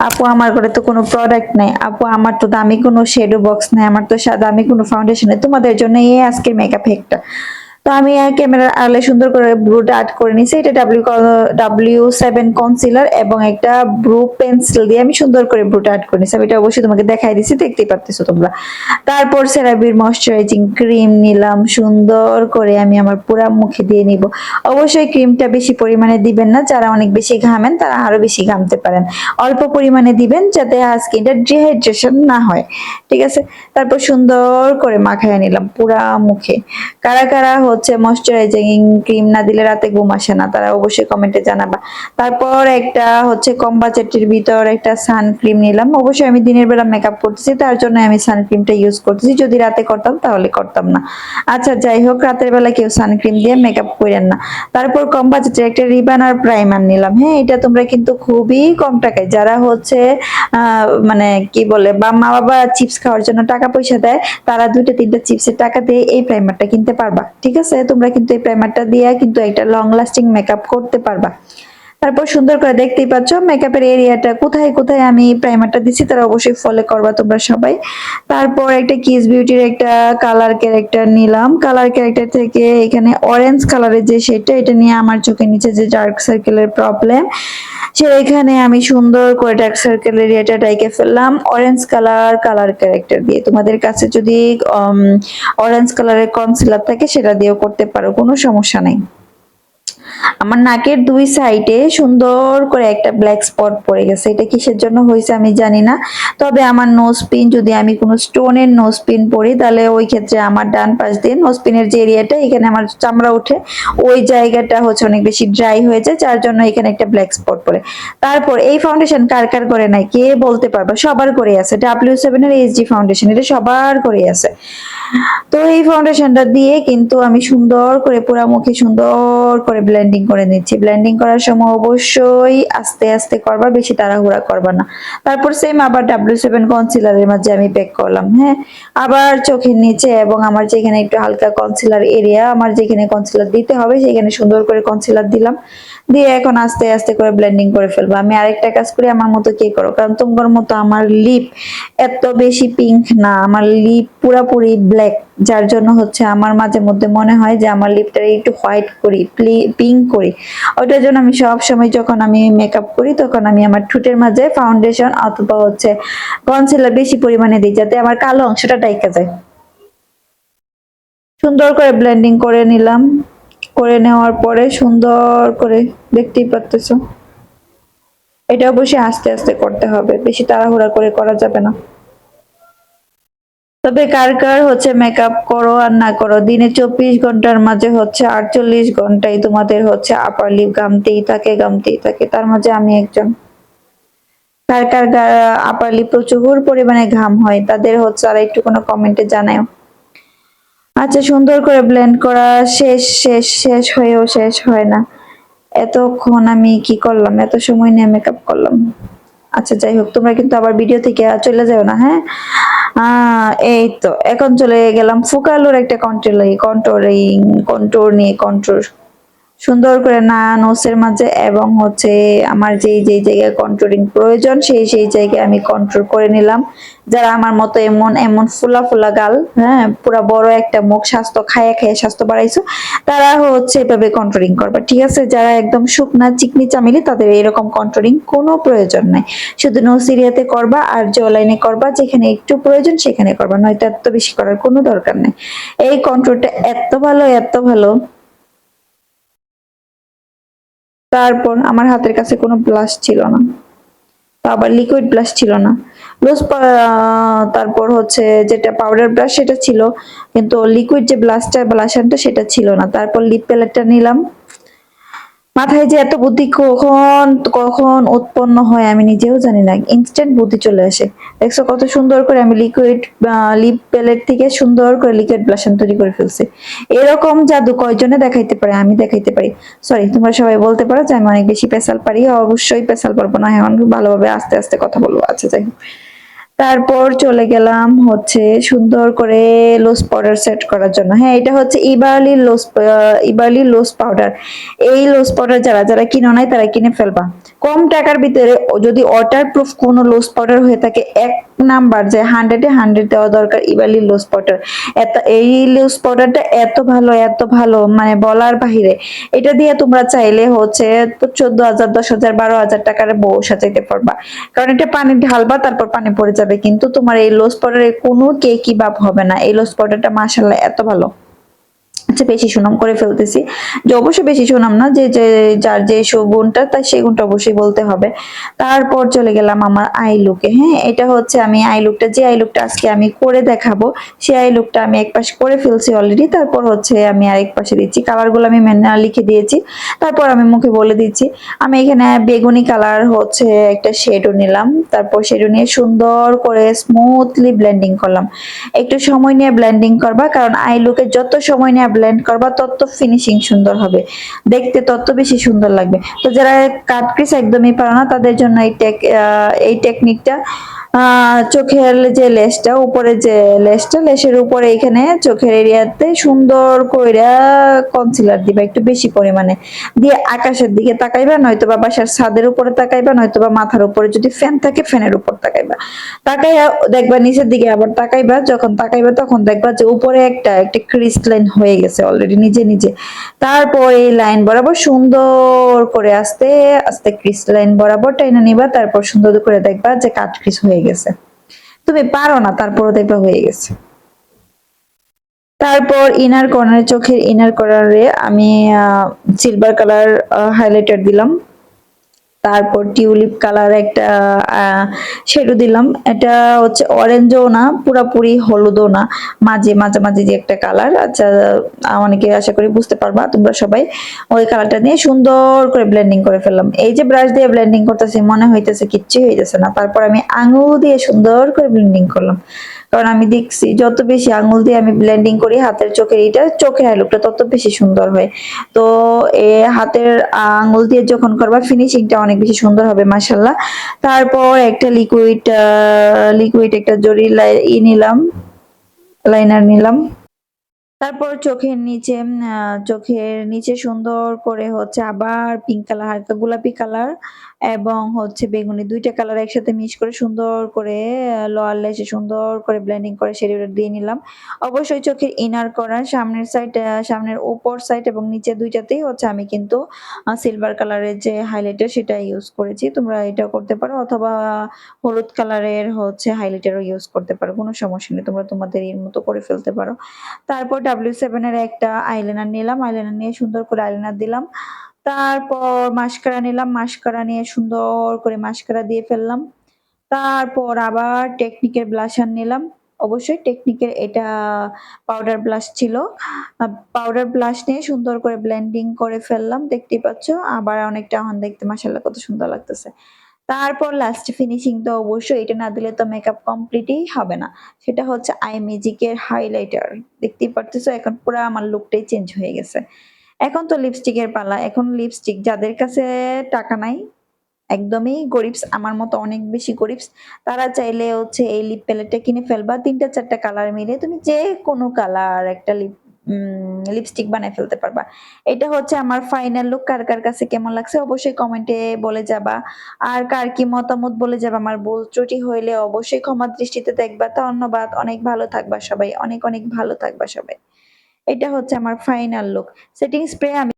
আপু আমার ঘরে তো কোনো প্রোডাক্ট নাই, আপু আমার তো দামি কোনো শ্যাডো বক্স নাই, আমার তো দামি কোনো ফাউন্ডেশন নেই, তোমাদের জন্য এই আজকের মেকআপ হ্যাকটা। তো আমি ক্যামেরার আড়ালে সুন্দর করে ব্রু ডার্ট করে নিছি। এটা W7 কনসিলার এবং একটা ব্রু পেন্সিল দিয়ে আমি সুন্দর করে ব্রু ডার্ট করে নিছি। আমি এটা অবশ্যই তোমাকে দেখাই দিছি, দেখতেই পারতেছো তোমরা। তারপর সেরাভির ময়শ্চারাইজিং ক্রিম নিলাম, সুন্দর করে আমি আমার পুরা মুখে দিয়ে নিব। অবশ্যই ক্রিমটা বেশি পরিমাণে দিবেন না, যারা অনেক বেশি ঘামেন তারা আরো বেশি ঘামতে পারেন। অল্প পরিমাণে দিবেন যাতে স্কিনটা ডিহাইড্রেশন না হয়, ঠিক আছে। তারপর সুন্দর করে মাখায় নিলাম পুরা মুখে। কারা কারা হচ্ছে ময়শ্চারাইজিং ক্রিম না দিলে রাতে ঘুম আসে না, তারা অবশ্যই কমেন্টে জানাবা। তারপর একটা হচ্ছে কম বাজেটের ভিতর একটা সানক্রিম নিলাম। অবশ্যই আমি দিনের বেলা মেকআপ করতেছি, তার জন্য আমি সানক্রিমটা ইউজ করতেছি, যদি রাতে করতাম তাহলে করতাম না। আচ্ছা যাই হোক, রাতের বেলা কেউ সানক্রিম দিয়ে মেকআপ করেন না। তারপর কম বাজেটের একটা রিবান আর প্রাইমার নিলাম। হ্যাঁ, এটা তোমরা কিন্তু খুবই কম টাকায়, যারা হচ্ছে মানে কি বলে বা মা বাবা চিপস খাওয়ার জন্য টাকা পয়সা দেয়, তারা 2-3টা চিপসের টাকা দিয়ে এই প্রাইমারটা কিনতে পারবা, ঠিক আছে। তোমরা কিন্তু এই প্রাইমারটা দিয়ে কিন্তু একটা লং লাস্টিং মেকআপ করতে পারবা। তারপর সুন্দর করে দেখতেই পাচ্ছ মেকআপের এরিয়াটা কোথায় কোথায় আমি প্রাইমারটা দিচ্ছি, তারা অবশ্যই ফলো করবা তোমরা সবাই। তারপর একটা কিস বিউটির একটা কালার ক্যারেক্টার নিলাম। কালার ক্যারেক্টার থেকে এখানে অরেঞ্জ কালারের যে শেডটা, এটা নিয়ে আমার চোখের নিচে যে ডার্ক সার্কেলের প্রবলেম, সেখানে আমি সুন্দর করে ডার্ক সার্কেল এরিয়াটা ডাইকে ফেললাম অরেঞ্জ কালার ক্যারেক্টার দিয়ে। তোমাদের কাছে যদি অরেঞ্জ কালারের কনসিলার থাকে সেটা দিয়েও করতে পারো, কোনো সমস্যা নাই। আমার নাকের দুই সাইডে সুন্দর করে একটা ব্ল্যাক স্পট পড়ে গেছে, এটা কিসের জন্য হয়েছে আমি জানি না। তবে আমার নোজ পিন, যদি আমি কোনো স্টোনের নোজ পিন পরি তাহলে ওই ক্ষেত্রে আমার ডান পাশ দিয়ে নোজ পিনের যে এরিয়াটা, এখানে আমার চামড়া উঠে, ওই জায়গাটা হচ্ছে অনেক বেশি ড্রাই হয়ে যায়, যার জন্য এখানে একটা ব্ল্যাক স্পট পড়ে। তারপর এই ফাউন্ডেশন কার কার করে নাই কে বলতে পারবে? সবার করে আছে, W7 এর এইচডি ফাউন্ডেশন, এটা সবার করে আছে। তো এই ফাউন্ডেশনটা দিয়ে কিন্তু আমি সুন্দর করে পুরা মুখে সুন্দর করে ব্লেন্ডিং করে নিচ্ছি। ব্লেন্ডিং করার সময় অবশ্যই আস্তে আস্তে করবা, বেশি তাড়াহুড়া করবা না। তারপর সেম আবার W7 কনসিলারের মাঝে আমি প্যাক করলাম। হ্যাঁ, আবার চোখের নিচে এবং আমার যেখানে একটু হালকা কনসিলার এরিয়া, আমার যেখানে কনসিলার দিতে হবে সেখানে সুন্দর করে কনসিলার দিলাম। দিয়ে এখন আস্তে আস্তে করে ব্লেন্ডিং করে ফেলবো। আমি আরেকটা কাজ করি, আমার মতো কে করো, কারণ তোমার মতো আমার লিপ এত বেশি পিঙ্ক না, আমার লিপ পুরাপুরি ব্ল্যাক, যার জন্য হচ্ছে আমার মাঝে মধ্যে মনে হয় যে আমার লিপটা একটু হোয়াইট করি, পিঙ্ক করি। ওটার জন্য আমি সব সময় যখন আমি মেকআপ করি তখন আমি আমার ঠোঁটের মাঝে ফাউন্ডেশন অথবা হচ্ছে কনসিলার বেশি পরিমাণে দিই, যাতে আমার কালো অংশটা ডাইকা যায়। সুন্দর করে ব্লেন্ডিং করে নিলাম। করে নেওয়ার পরে সুন্দর করে দেখতেই পারতেছো, এটা অবশ্যই আস্তে আস্তে করতে হবে, বেশি তাড়াহুড়া করে করা যাবে না। তবে কার কার হচ্ছে মেকআপ করো আর না করো, দিনে 24 ঘন্টার মাঝে হচ্ছে 48 ঘন্টাই তোমাদের হচ্ছে আপার লিপ ঘামতেই থাকে, তার মাঝে আমি একজন। কার কার আপার লিপ প্রচুর পরিমাণে ঘাম হয়, তাদের হচ্ছে আর একটু কোনো কমেন্টে জানাও। আচ্ছা, সুন্দর করে ব্লেন্ড করা শেষ শেষ শেষ হয়েও শেষ হয় না। এতক্ষণ আমি কি করলাম, এত সময় নিয়ে মেকআপ করলাম। আচ্ছা যাই হোক, তোমরা কিন্তু আবার ভিডিও থেকে চলে যাও না, হ্যাঁ। এই তো এখন চলে গেলাম ফুকালোর একটা কন্ট্রোর নিয়ে। কন্ট্রোর সুন্দর করে না নোসের মাঝে এবং হচ্ছে আমার যেই যেই জায়গায় কন্ট্রোলিং প্রয়োজন সেই জায়গায় আমি কন্ট্রোল করে নিলাম। যারা আমার মতো এমন এমন ফুলা ফুলা গাল, হ্যাঁ, পুরা বড় একটা মুখ, স্বাস্থ্য খায়া খায়া স্বাস্থ্য বাড়াইছো, তারা হচ্ছে এভাবে কন্ট্রোলিং করবা, ঠিক আছে। যারা একদম শুকনা চিকনি চামিলি, তাদের এরকম কন্ট্রোলিং কোনো প্রয়োজন নাই। শুধু নোস এরিয়াতে করবা আর জো লাইনে করবা, যেখানে একটু প্রয়োজন সেখানে করবা, নয়তো এত বেশি করার কোনো দরকার নেই। এই কন্ট্রোলটা এত ভালো এত ভালো। তারপর আমার হাতের কাছে কোনো ব্লাশ ছিল না, আবার লিকুইড ব্লাশ ছিল না। লুজ তারপর হচ্ছে যেটা পাউডার ব্রাশ সেটা ছিল, কিন্তু লিকুইড যে ব্লাশারটা সেটা ছিল না। তারপর লিপ প্যালেটটা নিলাম। মাথায় যে এত বুদ্ধি কখন কখন উৎপন্ন হয় আমি নিজেও জানি না, ইনস্ট্যান্ট বুদ্ধি চলে আসে। দেখছো কত সুন্দর করে আমি লিকুইড লিপ প্যালেট থেকে সুন্দর করে লিকুইড ব্লাশার তৈরি করে ফেলছি। এরকম জাদু কয়জনে দেখাইতে পারে? আমি দেখাইতে পারি। সরি, তোমরা সবাই বলতে পারো যে আমি অনেক বেশি পেশাল পারি, অবশ্যই পেশাল পারবো না, এখন ভালোভাবে আস্তে আস্তে কথা বলবো। আচ্ছা যাই হোক, তারপর চলে গেলাম হচ্ছে সুন্দর করে লোজ পাউডার সেট করার জন্য। হ্যাঁ, এটা হচ্ছে ইবারলি লোজ পাউডার। এই লোজ পাউডার যারা যারা কিনো নাই তারা কিনে ফেলবা। কম টাকার ভিতরে যদি ওয়াটারপ্রুফ কোনো লোজ পাউডার হয়ে থাকে, এক নাম্বার যে 100-এ 100 দেওয়া দরকার ইবালি লোজ পাউডার। এই লোজ পাউডারটা এত ভালো মানে বলার বাহিরে। এটা দিয়ে তোমরা চাইলে হচ্ছে তো 14,000, 10,000, 12,000 টাকার বউ সাজাইতে পারবা। কারণ এটা পানি ঢালবা, তারপর পানি পড়ে যাবে, কিন্তু তোমার এই লোজ পাউডারের কোনো কেকি ভাব হবে না। এই লোজ পাউডারটা মাশাআল্লাহ এত ভালো। আচ্ছা, বেশি সুনাম করে ফেলতেছি, যে অবশ্যই বেশি সুনাম না, যে যে যার যে গুণটা তার সেই গুণটা অবশ্যই বলতে হবে। তারপর চলে গেলাম আমার আই লুকে। হ্যাঁ, এটা হচ্ছে আমি আই লুকটা, যে আই লুকটা আজকে আমি করে দেখাবো, সেই আই লুকটা আমি এক পাশে করে ফেলছি অলরেডি। তারপর হচ্ছে আমি আরেক পাশে দিচ্ছি, কালারগুলো আমি লিখে দিয়েছি। তারপর আমি মুখে বলে দিচ্ছি। আমি এখানে বেগুনি কালার হচ্ছে একটা শেডও নিলাম, তারপর শেডও নিয়ে সুন্দর করে স্মুথলি ব্লেন্ডিং করলাম। একটু সময় নিয়ে ব্লেন্ডিং করবা, কারণ আই লুকে যত সময় নিয়ে ব্লেন্ড করবা তত ফিনিশিং সুন্দর হবে, দেখতে তত বেশি সুন্দর লাগবে। তো যারা কাট ক্রিজ একদমই পারে না তাদের জন্য এই টেকনিকটা, চোখের যে লেসটা, উপরে যে লেসটা, লেসের উপরে এখানে চোখের এরিয়াতে সুন্দর কইরা কনসিলার দিবা একটু বেশি পরিমাণে, দিয়ে আকাশের দিকে তাকাইবা, নয়তো বা বাসার ছাদের উপরে তাকাইবা, নয়তো বা মাথার উপরে যদি ফ্যান থাকে ফ্যানের উপর তাকাইবা। তাকাইয়া দেখবা নিচের দিকে আবার তাকাইবা, যখন তাকাইবা তখন দেখবা যে উপরে একটা একটা ক্রিস লাইন হয়ে গেছে অলরেডি নিজে নিজে। তারপর এই লাইন বরাবর সুন্দর করে আস্তে আস্তে ক্রিস লাইন বরাবর টেনে নিবা, তারপর সুন্দর করে দেখবা যে কাট ক্রিস হয়ে গেছে। তুমি পারো না, তারপরও দেখবা হয়ে গেছে। তারপর ইনার কর্নার, চোখের ইনার কর্নারে আমি সিলভার কালার হাইলাইটার দিলাম। তারপর টিউলিপ কালার একটা শেডো দিলাম। এটা হচ্ছে অরেঞ্জও না, পুরাপুরি হলুদও না, মাঝামাঝি যে একটা কালার। আচ্ছা, অনেকে আশা করি বুঝতে পারবা তোমরা সবাই। ওই কালারটা নিয়ে সুন্দর করে ব্লেন্ডিং করে ফেললাম। এই যে ব্রাশ দিয়ে ব্লেন্ডিং করতেছি মনে হইতেছে কিচ্ছু হইতেছে না, তারপর আমি আঙুল দিয়ে সুন্দর করে ব্লেন্ডিং করলাম। কারণ আমি দেখছি যত বেশি আঙুল দিয়ে আমি ব্লেন্ডিং করি হাতের চোখের এটা চোখের আইলুকটা তত বেশি সুন্দর হয়। তো হাতের আঙুল দিয়ে যখন করবা ফিনিশিংটা অনেক বেশি সুন্দর হবে মাশাআল্লাহ। তারপর একটা লিকুইড একটা জরি নিলাম, লাইনার নিলাম। তারপর চোখের নিচে সুন্দর করে হচ্ছে আবার পিঙ্ক কালার, হালকা গোলাপি কালার এবং হচ্ছে বেগুনি, দুইটা কালার একসাথে মিক্স করে সুন্দর করে লোয়ার লেসে সুন্দর করে ব্লেন্ডিং করে শেডটা দিয়ে নিলাম। অবশ্যই চোখের ইনার কর্নার, সামনের সাইড, সামনের উপর সাইড এবং নিচে দুইটাতেই হচ্ছে আমি কিন্তু সিলভার কালারের যে হাইলাইটার সেটা ইউজ করেছি। তোমরা এটাও করতে পারো, অথবা হলুদ কালারের হচ্ছে হাইলাইটারও ইউজ করতে পারো, কোনো সমস্যা নেই, তোমরা তোমাদের এর মতো করে ফেলতে পারো। তারপর W7 এর একটা আইলাইনার নিলাম, আইলাইনার নিয়ে সুন্দর করে আইলাইনার দিলাম। তারপর মাস্কারা নিলাম, মাস্কারা নিয়ে সুন্দর করে মাস্কারা দিয়ে ফেললাম। তারপর আবার টেকনিকের ব্লাশার নিলাম। অবশ্যই টেকনিকের এটা পাউডার ব্লাশ ছিল। পাউডার ব্লাশ নিয়ে সুন্দর করে ব্লেন্ডিং করে ফেললাম, দেখতেই পাচ্ছ। আবার অনেকটা এখন দেখতে মাশাআল্লাহ কত সুন্দর লাগতেছে। তারপর লাস্ট ফিনিশিং তো অবশ্যই এটা না দিলে তো মেকআপ কমপ্লিটই হবে না। সেটা হচ্ছে আই ম্যাজিকের হাইলাইটার। দেখতেই পারতেছো এখন পুরো আমার লুকটাই চেঞ্জ হয়ে গেছে। এখন তো লিপস্টিকের পালা। এখন লিপস্টিক যাদের কাছে টাকা নাই, একদমই গরিবস, আমার মতো অনেক বেশি গরিবস, তারা চাইলে হচ্ছে এই লিপ প্যালেটটা কিনে ফেলবা। ৩টা ৪টা কালার মিলে তুমি যে কোনো কালার একটা লিপস্টিক বানায় ফেলতে পারবা। এটা হচ্ছে আমার ফাইনাল লুক। কার কার কাছে কেমন লাগছে অবশ্যই কমেন্টে বলে যাবা। আর কার কি মতামত বলে যাবা। আমার ভুল ত্রুটি হইলে অবশ্যই ক্ষমার দৃষ্টিতে দেখবা। ধন্যবাদ। অনেক ভালো থাকবা সবাই, অনেক ভালো থাকবা সবাই। এটা হচ্ছে আমার ফাইনাল লুক। সেটিং স্প্রে আমি